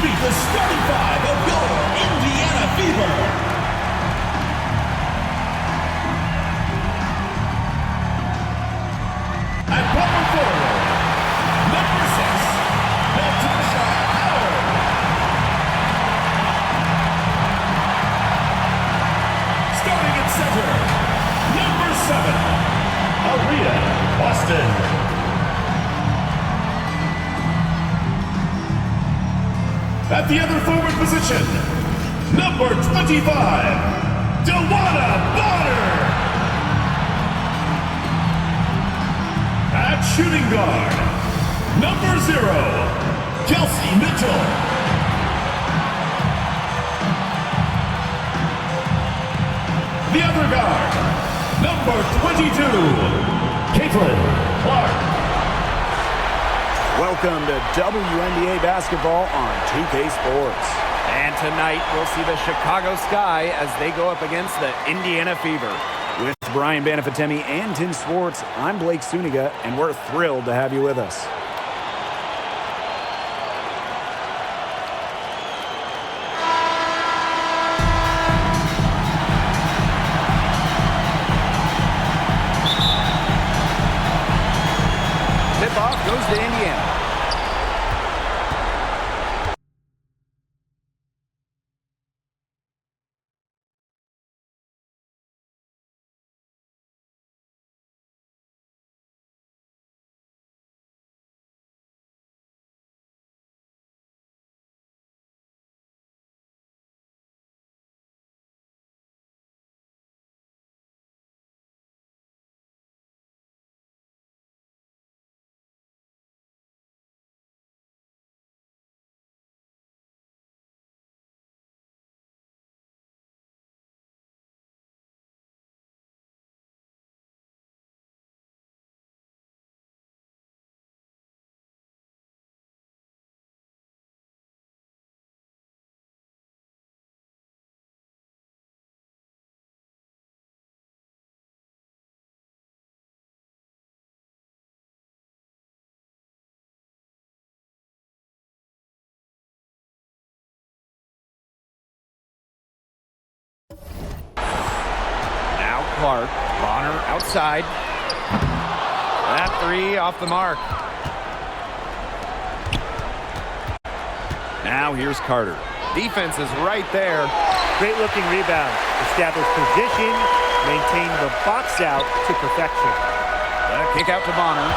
Meet the starting five of your Indiana Fever. At power forward, number 6, Natasha Howard. Starting at center, number 7, Aria Boston. At the other forward position, number 25, Dewana Bonner. At shooting guard, number 0, Kelsey Mitchell. The other guard, number 22, Caitlin Clark. Welcome to WNBA basketball on 2K Sports. And tonight we'll see the Chicago Sky as they go up against the Indiana Fever. With Brian Banafitemi and Tim Swartz, I'm Blake Suniga, and we're thrilled to have you with us. Tip-off goes to Indiana. Clark, Bonner outside. That three off the mark. Now here's Carter. Defense is right there. Great looking rebound. Established position, maintain the box out to perfection. Kick out to Bonner.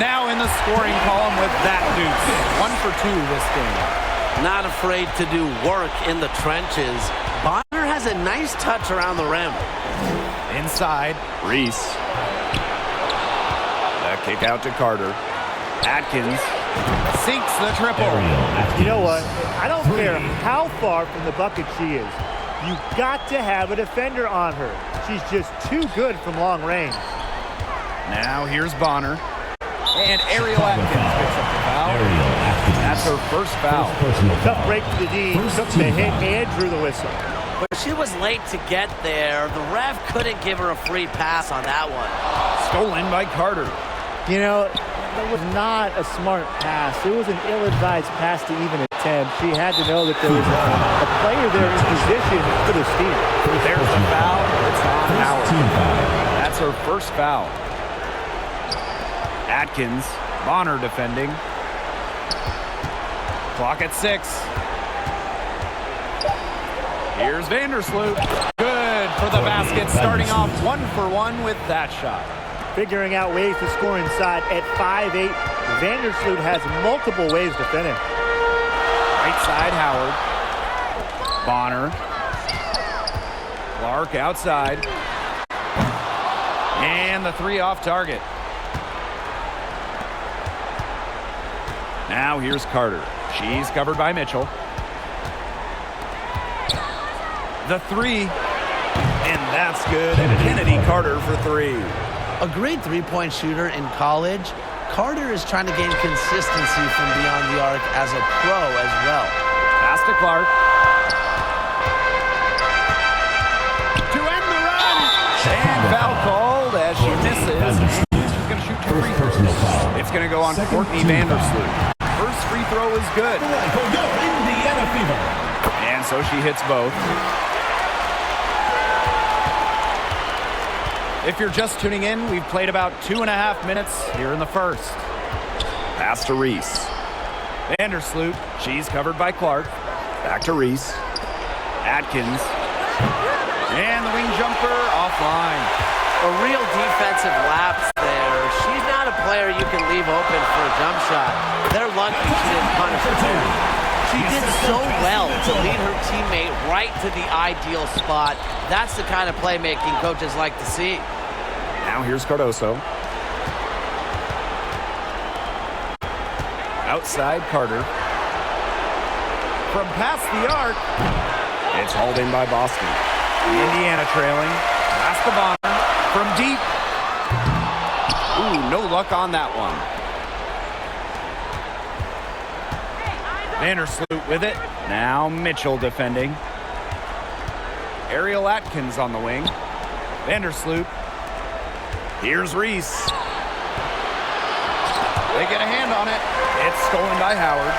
Now in the scoring column with that deuce. 1 for 2 this game. Not afraid to do work in the trenches. Bonner has a nice touch around the rim. Inside, Reese. That kick out to Carter. Atkins sinks the triple. You know what? I don't care how far from the bucket she is. You've got to have a defender on her. She's just too good from long range. Now here's Bonner. And Ariel Atkins picks up the foul. That's her first foul. Tough break to the D. Took the hit and drew the whistle. But she was late to get there. The ref couldn't give her a free pass on that one. Stolen by Carter. You know, that was not a smart pass. It was an ill-advised pass to even attempt. She had to know that there was a player there in position for the steal. There's a foul. It's on Howard. That's her first foul. Atkins, Bonner defending. Clock at 6. Here's Vandersloot. Good for the basket, starting off 1 for 1 with that shot. Figuring out ways to score inside at 5'8", Vandersloot has multiple ways to finish. Right side, Howard. Bonner. Clark outside. And the three off target. Now here's Carter. She's covered by Mitchell. The three. And that's good. And Kennedy Carter for 3. A great three-point shooter in college. Carter is trying to gain consistency from beyond the arc as a pro as well. Pass to Clark. To end the run. And foul called as she misses. She's going to shoot 2 free throws. It's going to go on Courtney Vandersloot. First free is good. Indiana Fever. And so she hits both. If you're just tuning in, we've played about 2.5 minutes here in the first. Pass to Reese. Vandersloot, she's covered by Clark. Back to Reese. Atkins. And the wing jumper offline. A real defensive lapse there. She's not a player you can leave open for a jump shot. They're lucky she didn't punish her too. She did so well to lead her teammate right to the ideal spot. That's the kind of playmaking coaches like to see. Now here's Cardoso. Outside Carter. From past the arc. It's hauled in by Boston. Indiana trailing. Pass the Bonner. From deep. Ooh, no luck on that one. Vandersloot with it. Now Mitchell defending. Ariel Atkins on the wing. Vandersloot. Here's Reese. They get a hand on it. It's stolen by Howard.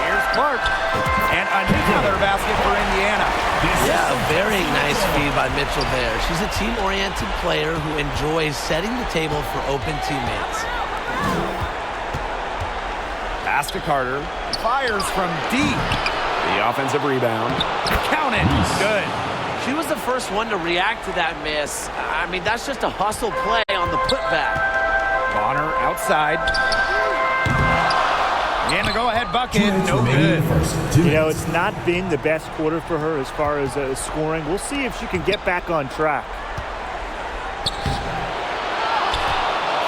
Here's Clark. And another basket for Indiana. Yeah, a very nice feed by Mitchell there. She's a team-oriented player who enjoys setting the table for open teammates. Pass to Carter. Fires from deep. The offensive rebound. Count it. Good. She was the first one to react to that miss. I mean, that's just a hustle play on the putback. Bonner outside. And a go-ahead bucket. No good. You know, it's not been the best quarter for her as far as scoring. We'll see if she can get back on track.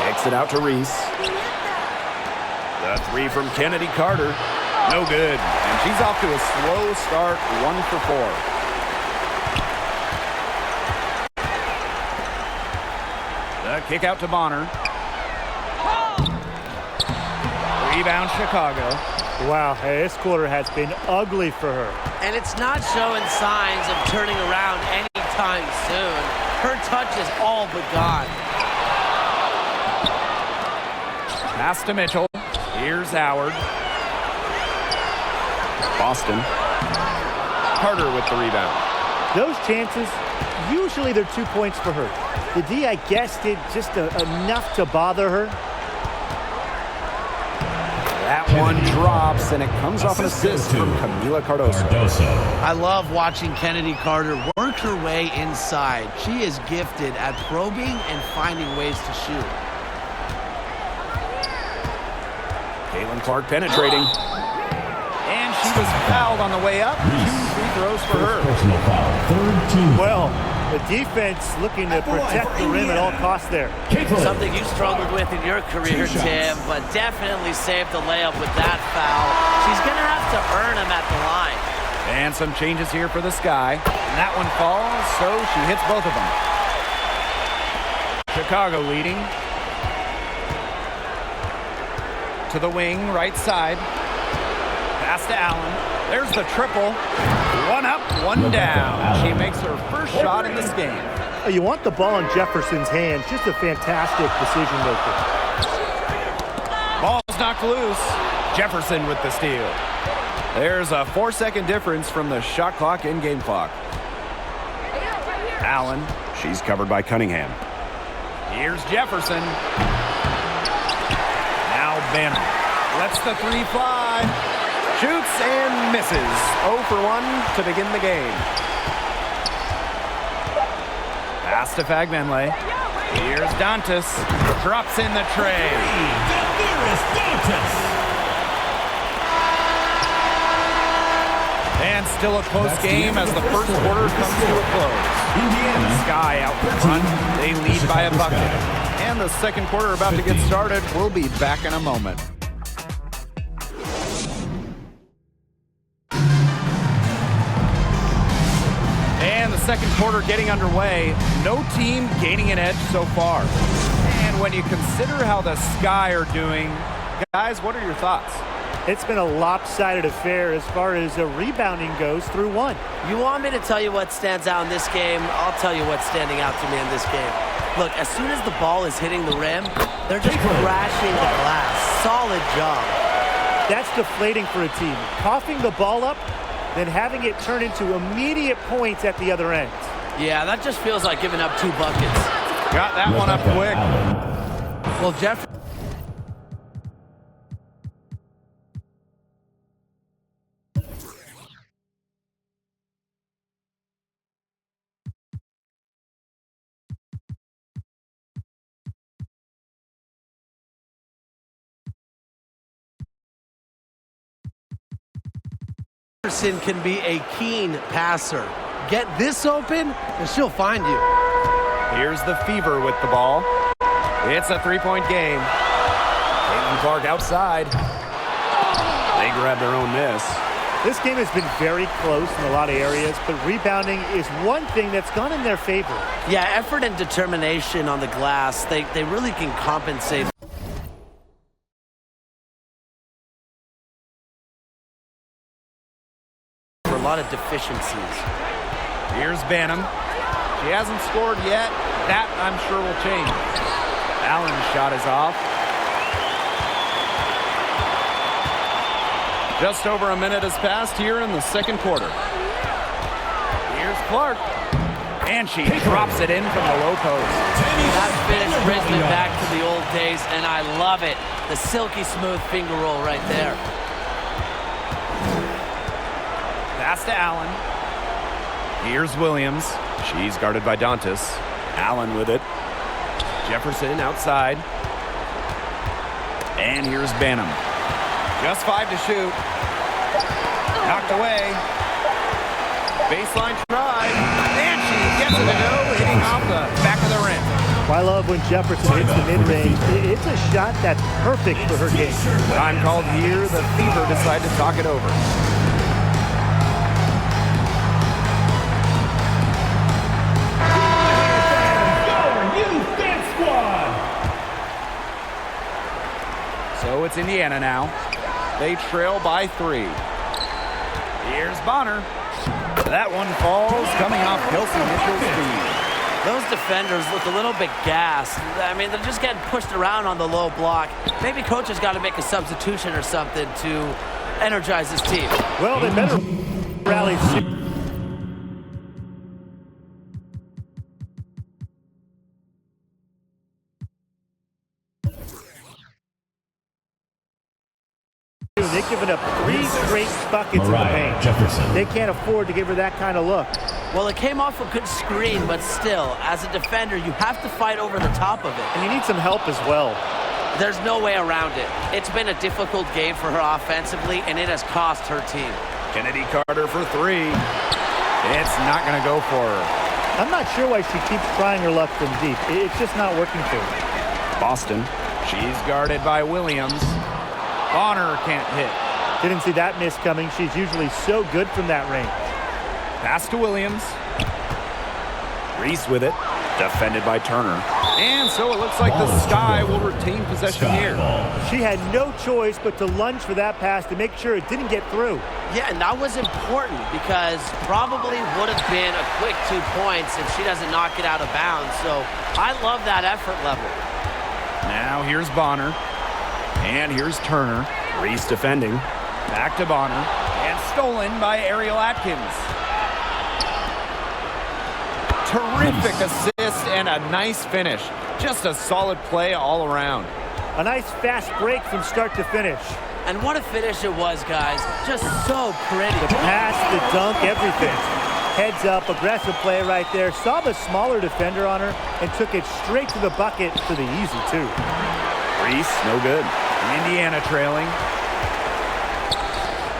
Kicks it out to Reese. The three from Kennedy Carter. No good. And she's off to a slow start, 1 for 4. The kick out to Bonner. Rebound Chicago. Wow, hey, this quarter has been ugly for her. And it's not showing signs of turning around anytime soon. Her touch is all but gone. Pass to Mitchell. Here's Howard. Boston. Carter with the rebound. Those chances, usually they're 2 points for her. The D, I guess, did just enough to bother her. That one drops, and it comes off an assist from Camila Cardoso. I love watching Kennedy Carter work her way inside. She is gifted at probing and finding ways to shoot. Caitlin Clark penetrating. And she was fouled on the way up. 2 free throws for her. Well, the defense looking to protect the rim at all costs there. Something you struggled with in your career, Tim, but definitely saved the layup with that foul. She's going to have to earn them at the line. And some changes here for the Sky. And that one falls, so she hits both of them. Chicago leading. To the wing, right side. Pass to Allen. There's the triple. 1 up, 1 down. She makes her first shot in this game. You want the ball in Jefferson's hands. Just a fantastic decision maker. Ball's knocked loose. Jefferson with the steal. There's a 4-second difference from the shot clock and game clock. Allen. She's covered by Cunningham. Here's Jefferson. Now Banner. Lets the 3 fly. Shoots and misses. 0 for 1 to begin the game. Pass to Fagbenle. Here's Dantas. Drops in the tray. And still a close game as the first quarter comes to a close. Indiana Sky out in front. They lead by a bucket. And the second quarter about to get started. We'll be back in a moment. And the second quarter getting underway. No team gaining an edge so far. And when you consider how the Sky are doing, guys, what are your thoughts? It's been a lopsided affair as far as rebounding goes through 1. You want me to tell you what stands out in this game? I'll tell you what's standing out to me in this game. Look, as soon as the ball is hitting the rim, they're just crashing the glass. Solid job. That's deflating for a team. Coughing the ball up, then having it turn into immediate points at the other end. Yeah, that just feels like giving up 2 buckets. Got that one up quick. Well, Jeff. Jefferson can be a keen passer. Get this open, and she'll find you. Here's the Fever with the ball. It's a 3-point game. Caitlin Clark outside. They grab their own miss. This game has been very close in a lot of areas, but rebounding is one thing that's gone in their favor. Yeah, effort and determination on the glass, they really can compensate for a lot of deficiencies. Here's Banham. She hasn't scored yet. That, I'm sure, will change. Allen's shot is off. Just over a minute has passed here in the second quarter. Here's Clark. And she drops it in from the low post. That finish brings me back to the old days, and I love it. The silky smooth finger roll right there. Pass to Allen. Here's Williams. She's guarded by Dantas. Allen with it. Jefferson outside. And here's Banham. Just 5 to shoot. Knocked away. Baseline try. And she gets it to go, hitting off the back of the rim. I love when Jefferson hits the mid-range. It's a shot that's perfect for her game. Time called here. The Fever decide to talk it over. So it's Indiana now. They trail by 3. Here's Bonner. That one falls, coming off Kelsey Mitchell's feet. Those defenders look a little bit gassed. I mean, they're just getting pushed around on the low block. Maybe coach has got to make a substitution or something to energize his team. Well, they better rally. They've given up 3 straight buckets in the paint. Jefferson. They can't afford to give her that kind of look. Well, it came off a good screen, but still, as a defender, you have to fight over the top of it. And you need some help as well. There's no way around it. It's been a difficult game for her offensively, and it has cost her team. Kennedy Carter for 3. It's not going to go for her. I'm not sure why she keeps trying her luck from deep. It's just not working for her. Boston. She's guarded by Williams. Bonner can't hit. Didn't see that miss coming. She's usually so good from that range. Pass to Williams. Reese with it. Defended by Turner. And so it looks like the Sky will retain possession here. She had no choice but to lunge for that pass to make sure it didn't get through. Yeah, and that was important because probably would have been a quick 2 points if she doesn't knock it out of bounds. So I love that effort level. Now here's Bonner. And here's Turner. Reese defending. Back to Bonner. And stolen by Ariel Atkins. Terrific assist and a nice finish. Just a solid play all around. A nice fast break from start to finish. And what a finish it was, guys. Just so pretty. The pass, the dunk, everything. Heads up, aggressive play right there. Saw the smaller defender on her and took it straight to the bucket for the easy 2. Reese, no good. Indiana trailing.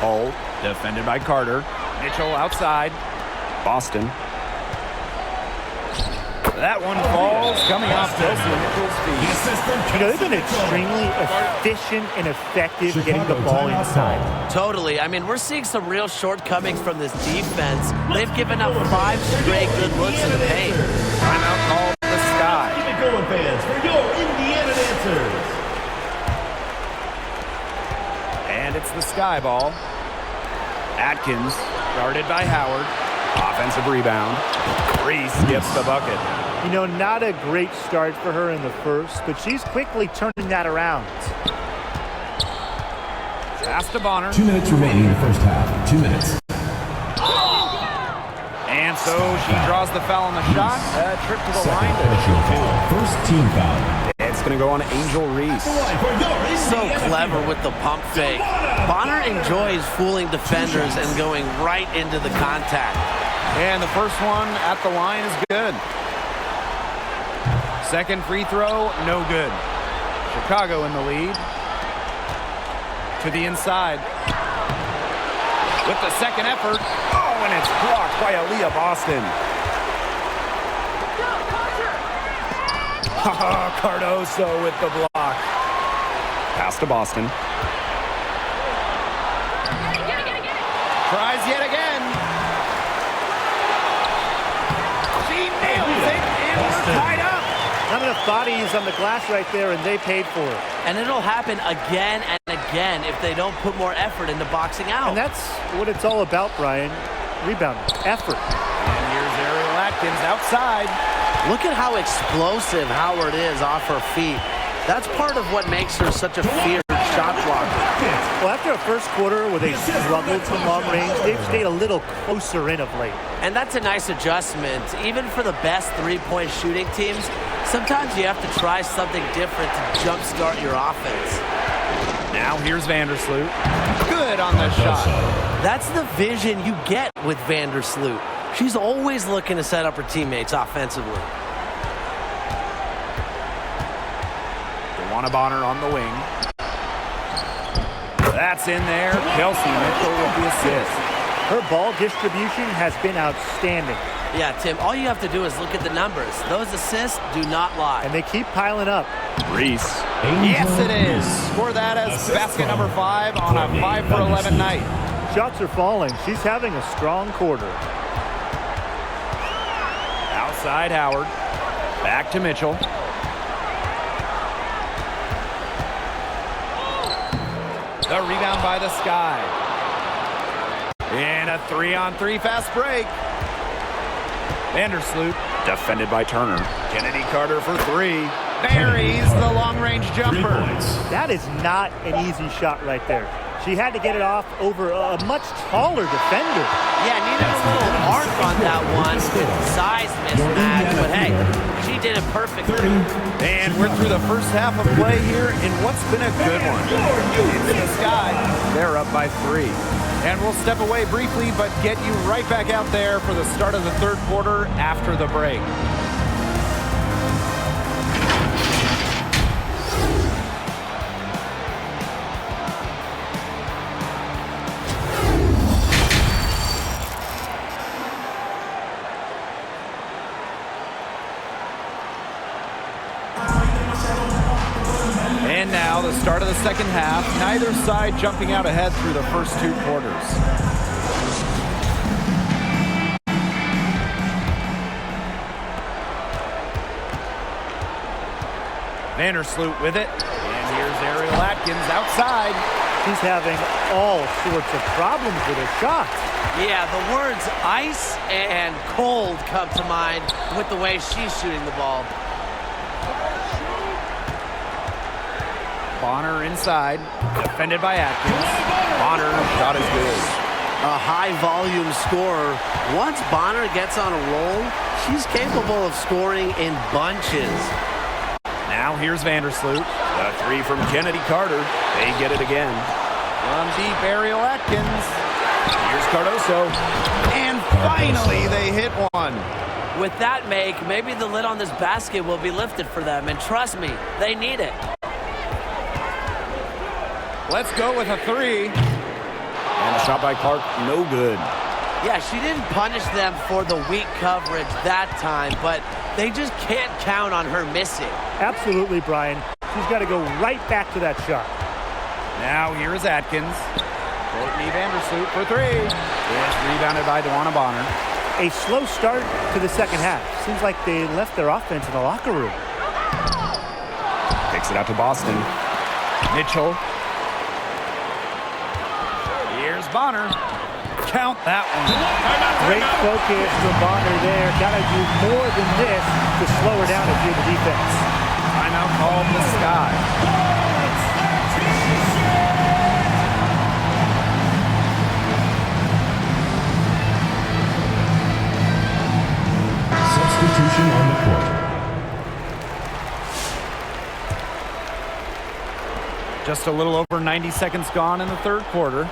Hull. Defended by Carter. Mitchell outside. Boston. That one falls, coming off Kelsey Mitchell's feet. You know, they've been extremely efficient and effective getting the ball inside. Totally. I mean, we're seeing some real shortcomings from this defense. They've given up 5 straight good looks in the paint. Timeout called the Sky. Keep it going, fans, for your Indiana dancers. And it's the Sky ball. Atkins, guarded by Howard. Offensive rebound. Reese gets the bucket. You know, not a great start for her in the first, but she's quickly turning that around. Pass to Bonner. 2 minutes remaining in the first half. 2 minutes. And so she draws the foul on the shot. Trip to the line. Personal foul. First team foul. It's going to go on Angel Reese. So clever with the pump fake. Bonner enjoys fooling defenders and going right into the contact. And the first one at the line is good. Second free throw, no good. Chicago in the lead. To the inside. With the second effort. Oh, and it's blocked by Aaliyah Boston. Cardoso with the block. Pass to Boston. Tries yet again. She nails it, and we're tied up. Not enough bodies on the glass right there, and they paid for it. And it'll happen again and again if they don't put more effort into boxing out. And that's what it's all about, Brian. Rebounding, effort. And here's Ariel Atkins outside. Look at how explosive Howard is off her feet. That's part of what makes her such a feared shot blocker. Well, after a first quarter where they struggled from long range, they've stayed a little closer in of late. And that's a nice adjustment. Even for the best three-point shooting teams, sometimes you have to try something different to jumpstart your offense. Now here's Vandersloot. Good on the shot. That's the vision you get with Vandersloot. She's always looking to set up her teammates offensively. DeWanna Bonner on the wing. That's in there. Kelsey Mitchell with the assist. Her ball distribution has been outstanding. Yeah, Tim, all you have to do is look at the numbers. Those assists do not lie. And they keep piling up. Reese. Yes, it is. Score that as basket number 5 on a 5 for 11 night. Shots are falling. She's having a strong quarter. Outside Howard. Back to Mitchell. The rebound by the Sky. And a 3-on-3 fast break. Vandersloot. Defended by Turner. Kennedy Carter for 3. Buries the long-range jumper. That is not an easy shot right there. She had to get it off over a much taller defender. Yeah, needed a little arc on that one with size mismatch, but hey, she did it perfectly. And we're through the first half of play here in what's been a good one. In the Sky, they're up by 3. And we'll step away briefly, but get you right back out there for the start of the third quarter after the break. And now the start of the second half. Neither side jumping out ahead through the first 2 quarters. Vandersloot with it. And here's Ariel Atkins outside. She's having all sorts of problems with her shot. Yeah, the words ice and cold come to mind with the way she's shooting the ball. Bonner inside, defended by Atkins. Bonner, shot is good. A high-volume scorer. Once Bonner gets on a roll, she's capable of scoring in bunches. Now here's Vandersloot. The 3 from Kennedy Carter. They get it again. From deep, Ariel Atkins. Here's Cardoso. And finally, they hit one. With that make, maybe the lid on this basket will be lifted for them. And trust me, they need it. Let's go with a 3. And a shot by Clark, no good. Yeah, she didn't punish them for the weak coverage that time, but they just can't count on her missing. Absolutely, Brian. She's got to go right back to that shot. Now here is Atkins. Courtney Vandersloot for 3. It's rebounded by DeWanna Bonner. A slow start to the second half. Seems like they left their offense in the locker room. Takes it out to Boston. Mitchell. Here's Bonner. Count that one. Great focus from Bonner there. Got to do more than this to slow her down and do the defense. Timeout called the Sky. Just a little over 90 seconds gone in the third quarter.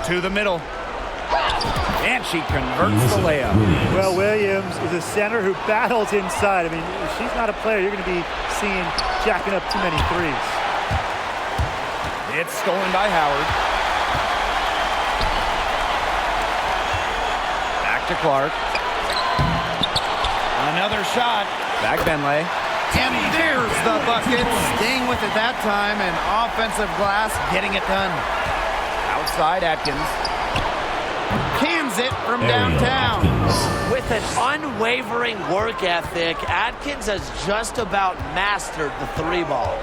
To the middle. And she converts the layup. Well, Williams is a center who battles inside. I mean, if she's not a player you're going to be seeing jacking up too many threes. It's stolen by Howard. Back to Clark. Another shot. Back Benley. And there's the bucket. Staying with it that time, and offensive glass getting it done. Outside Atkins. Cans it from downtown. With an unwavering work ethic, Atkins has just about mastered the three ball.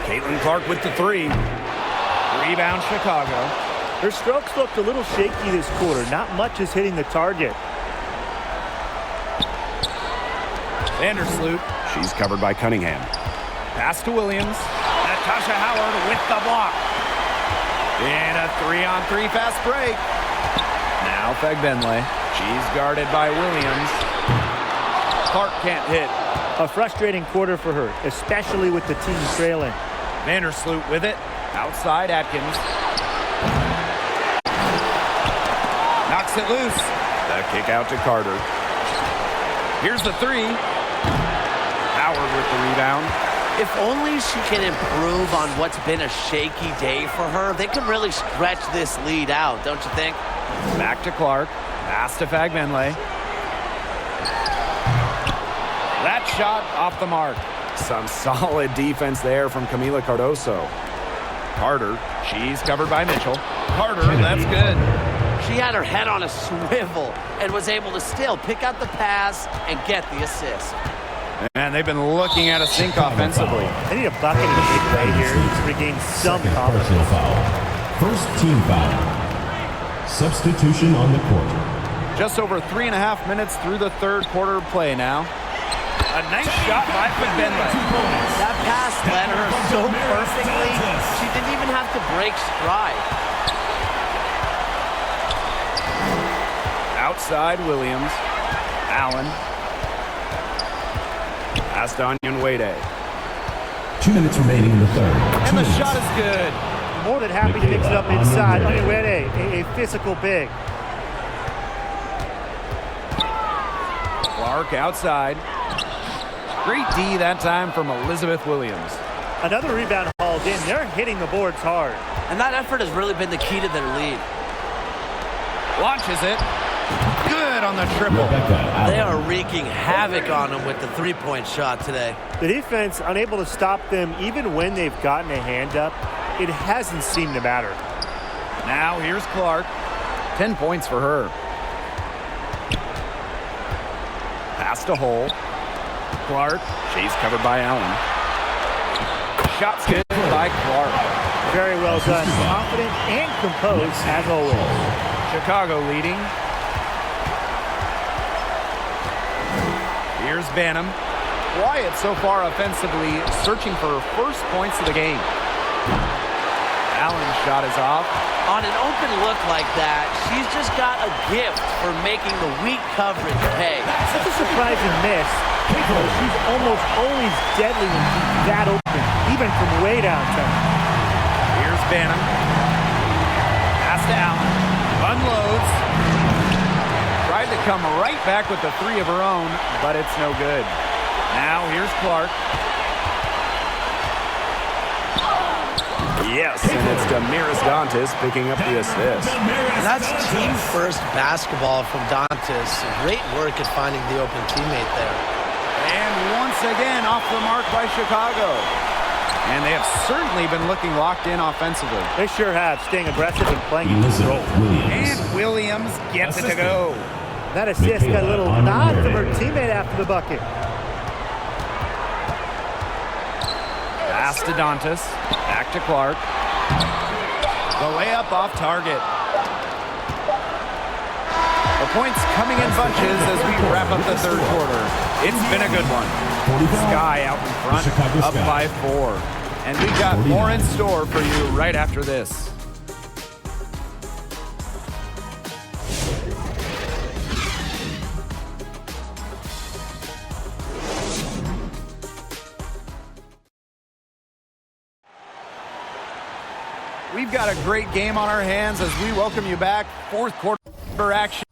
Caitlin Clark with the three. Rebound Chicago. Her strokes looked a little shaky this quarter. Not much is hitting the target. Vandersloot. She's covered by Cunningham. Pass to Williams. Natasha Howard with the block. In a 3-on-3 fast break. Now Fegbenley. She's guarded by Williams. Clark can't hit. A frustrating quarter for her, especially with the team trailing. Vandersloot with it. Outside Atkins. Knocks it loose. The kick out to Carter. Here's the three. Howard with the rebound. If only she can improve on what's been a shaky day for her, they can really stretch this lead out, don't you think? Back to Clark. Pass to Fagbenley. That shot off the mark. Some solid defense there from Camila Cardoso. Carter, she's covered by Mitchell. Carter, that's good. She had her head on a swivel and was able to still pick out the pass and get the assist. And they've been looking at a sink offensively. They need a bucket in a big way here to regain some confidence. First team foul. Substitution on the court. Just over 3.5 minutes through the third quarter of play now. A nice shot by Fagbenley. That pass led her so perfectly, she didn't even have to break stride. Outside Williams. Allen. passed to Onion Wade. 2 minutes remaining in the third. And the shot is good. More than happy to mix it up inside. Onion Wade, a physical big. Clark outside. Great D that time from Elizabeth Williams. Another rebound hauled in. They're hitting the boards hard. And that effort has really been the key to their lead. Launches it. Good on the triple. They are wreaking havoc on them with the three-point shot today. The defense unable to stop them even when they've gotten a hand up. It hasn't seemed to matter. Now here's Clark. 10 points for her. Pass to Hole. Clark. She's covered by Allen. Shot's good by Clark. Very well done. Confident and composed as always. Chicago leading. Here's Banham. Quiet so far offensively, searching for her first points of the game. Allen's shot is off. On an open look like that, she's just got a gift for making the weak coverage pay. Such a surprising miss. She's almost always deadly when she's that open, even from way downtown. Here's Banham. Pass to Allen. Unloads. Tried to come right back with the three of her own, but it's no good. Now here's Clark. Yes, and it's Damaris Dantas picking up the assist. That's team first basketball from Dantas. Great work at finding the open teammate there. And once again off the mark by Chicago. And they have certainly been looking locked in offensively. They sure have, staying aggressive and playing in control. And Williams gets it to go. That assist got a little nod from her teammate after the bucket. Pass to Dantas. Back to Clark. The layup off target. The points coming in bunches as we wrap up the third quarter. It's been a good one. Sky out in front, up by 4. And we got more in store for you right after this. We've got a great game on our hands as we welcome you back. Fourth quarter action.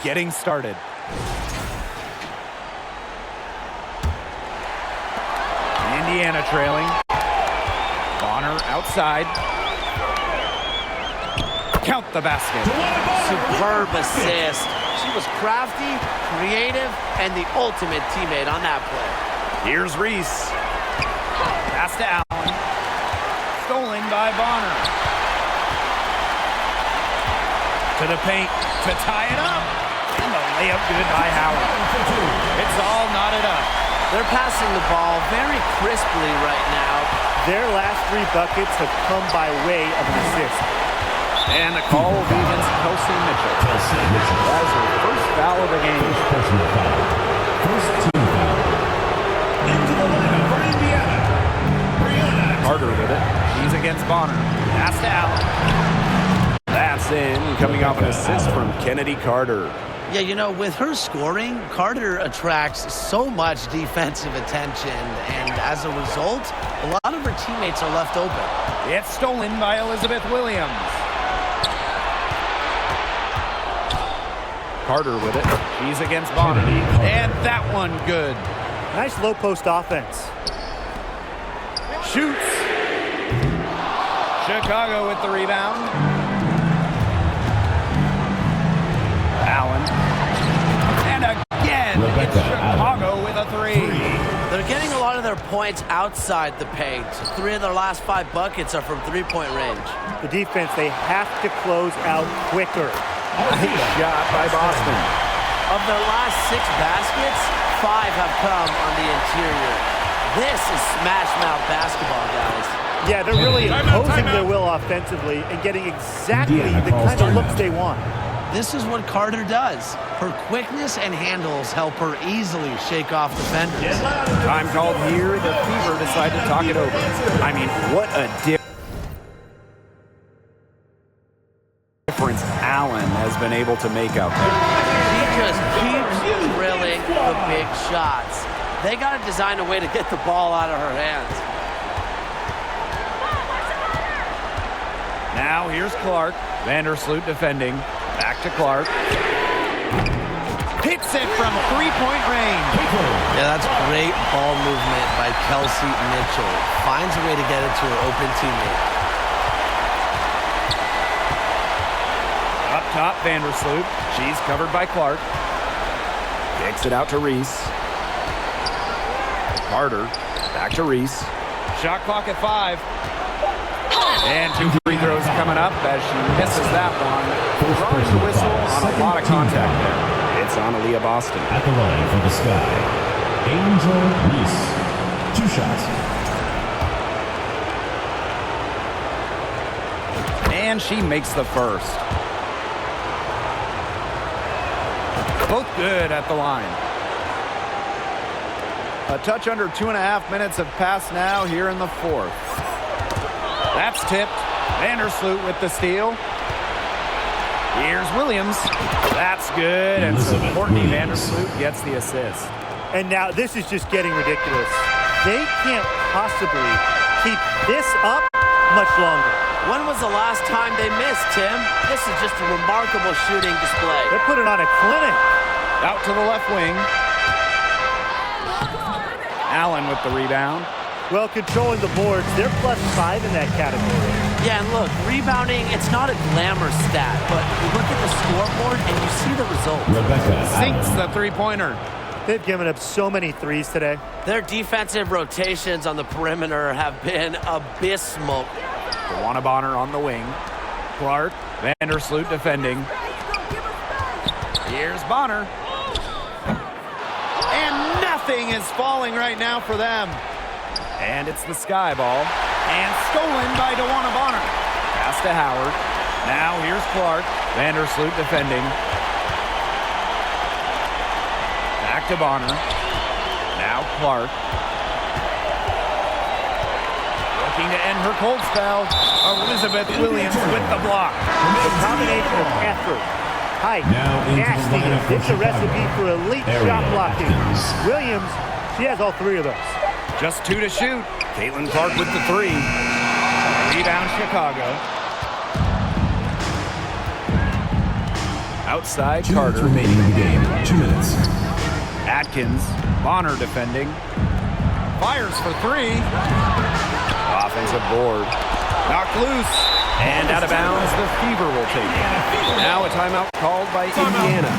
Getting started. Indiana trailing. Bonner outside. Count the basket. Superb assist. She was crafty, creative, and the ultimate teammate on that play. Here's Reese. Pass to Allen. Stolen by Bonner. To the paint to tie it up. And the layup good by Howard. It's all knotted up. They're passing the ball very crisply right now. Their last 3 buckets have come by way of an assist. And the call will be against Kelsey Mitchell. That's her first foul of the game. Personal foul. First team foul. Into the lineup for Indiana. Brianna Carter with it. She's against Bonner. Pass to Allen. That's in, coming off an assist from Kennedy Carter. Yeah, you know, with her scoring, Carter attracts so much defensive attention, and as a result, a lot of her teammates are left open. It's stolen by Elizabeth Williams. Carter with it. She's against Bonner. And that one good. Nice low post offense. Shoots. Chicago with the rebound. Allen. And again, it's Chicago with a three. They're getting a lot of their points outside the paint. 3 of their last 5 buckets are from three-point range. The defense, they have to close out quicker. Nice shot by Boston. Of their last 6 baskets, 5 have come on the interior. This is smash-mouth basketball, guys. Yeah, they're really imposing their will offensively and getting exactly the kind of looks they want. This is what Carter does. Her quickness and handles help her easily shake off defenders. Time called here. The Fever decide to talk it over. I mean, what a difference Allen has been able to make out there. He just keeps drilling the big shots. They got to design a way to get the ball out of her hands. Now here's Clark. Vandersloot defending. Back to Clark. Hits it from 3-point range. Yeah, that's great ball movement by Kelsey Mitchell. Finds a way to get it to her open teammate. Up top, Vandersloot. She's covered by Clark. Kicks it out to Reese. Carter. Back to Reese. Shot clock at 5. And 2 free throws coming up as she misses that one. Drawing the whistle on a lot of contact there. It's on Aaliyah Boston. At the line for the Sky, Angel Reese. 2 shots. And she makes the first. Both good at the line. A touch under 2.5 minutes have passed now here in the 4th. That's tipped. Vandersloot with the steal. Here's Williams. That's good. And so Courtney Vandersloot gets the assist. And now this is just getting ridiculous. They can't possibly keep this up much longer. When was the last time they missed, Tim? This is just a remarkable shooting display. They're putting on a clinic. Out to the left wing. Allen with the rebound. Well, controlling the boards, they're +5 in that category. Yeah, and look, rebounding, it's not a glamour stat, but you look at the scoreboard and you see the result. Sinks the three-pointer. They've given up so many threes today. Their defensive rotations on the perimeter have been abysmal. DeWanna Bonner on the wing. Clark, Vandersloot defending. Here's Bonner. And nothing is falling right now for them. And it's the Sky ball. And stolen by DeWanna Bonner. Pass to Howard. Now here's Clark. Vandersloot defending. Back to Bonner. Now Clark. Looking to end her cold spell. Elizabeth Williams with the block. The combination of effort, height, nastiness, it's a recipe for elite shot blocking. Williams, she has all 3 of those. Just 2 to shoot. Caitlin Clark with the 3. Rebound Chicago. Outside 2 Carter. minutes remaining in the game. 2 minutes. Atkins. Bonner defending. Fires for 3. Offensive board. Knocked loose. And out of bounds, the Fever will take it. Now a timeout called by Indiana.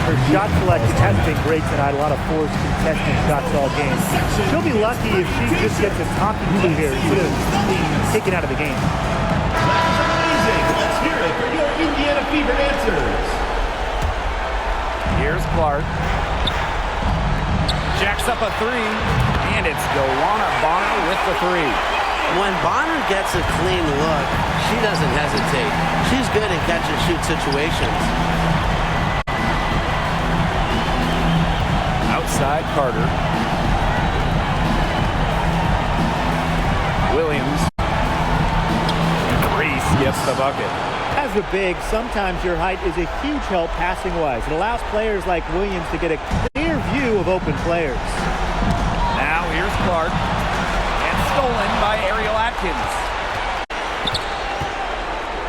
Her shot selection has been great tonight. A lot of forced contested shots all game. She'll be lucky if she just gets a talking to here instead of being taken out of the game. Amazing. Let's hear it for your Indiana Fever answers. Here's Clark. Jacks up a 3. And it's DeWanna Bonner with the 3. When Bonner gets a clean look, she doesn't hesitate. She's good in catch-and-shoot situations. Outside Carter. Williams. Reese gets the bucket. As a big, sometimes your height is a huge help passing-wise. It allows players like Williams to get a clear view of open players. Now here's Clark. Stolen by Ariel Atkins.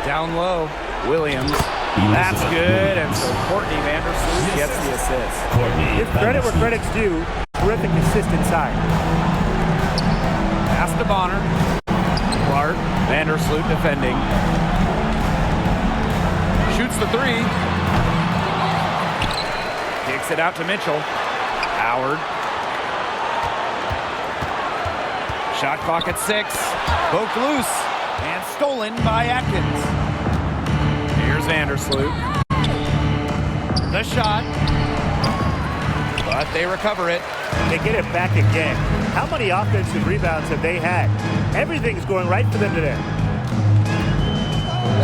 Down low. Williams. That's good, and so Courtney Vandersloot gets the assist. Give credit where credit's due. Terrific assist inside. Pass to Bonner. Clark. Vandersloot defending. Shoots the three. Kicks it out to Mitchell. Howard. Shot clock at 6. Poked loose and stolen by Atkins. Here's Vandersloot. The shot. But they recover it. They get it back again. How many offensive rebounds have they had? Everything's going right for them today.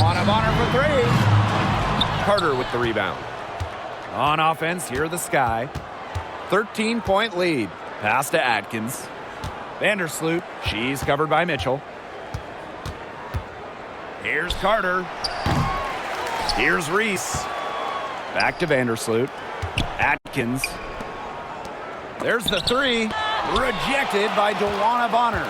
One of Bonner for 3. Carter with the rebound. On offense, here the Sky. 13-point lead. Pass to Atkins. Vandersloot. She's covered by Mitchell. Here's Carter. Here's Reese. Back to Vandersloot. Atkins. There's the 3. Rejected by DeWanna Bonner.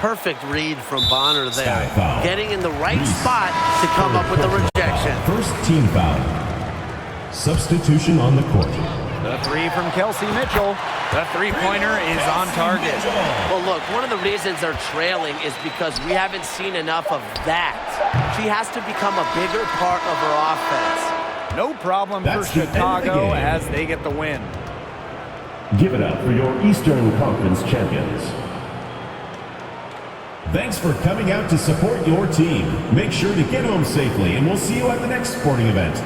Perfect read from Bonner there. Sky foul. Getting in the right spot to come up with the rejection. First team foul. Substitution on the court. The 3 from Kelsey Mitchell. The three-pointer is on target. Well, look, one of the reasons they're trailing is because we haven't seen enough of that. She has to become a bigger part of her offense. No problem That's for the end of the Chicago game. as they get the win. Give it up for your Eastern Conference champions. Thanks for coming out to support your team. Make sure to get home safely, and we'll see you at the next sporting event.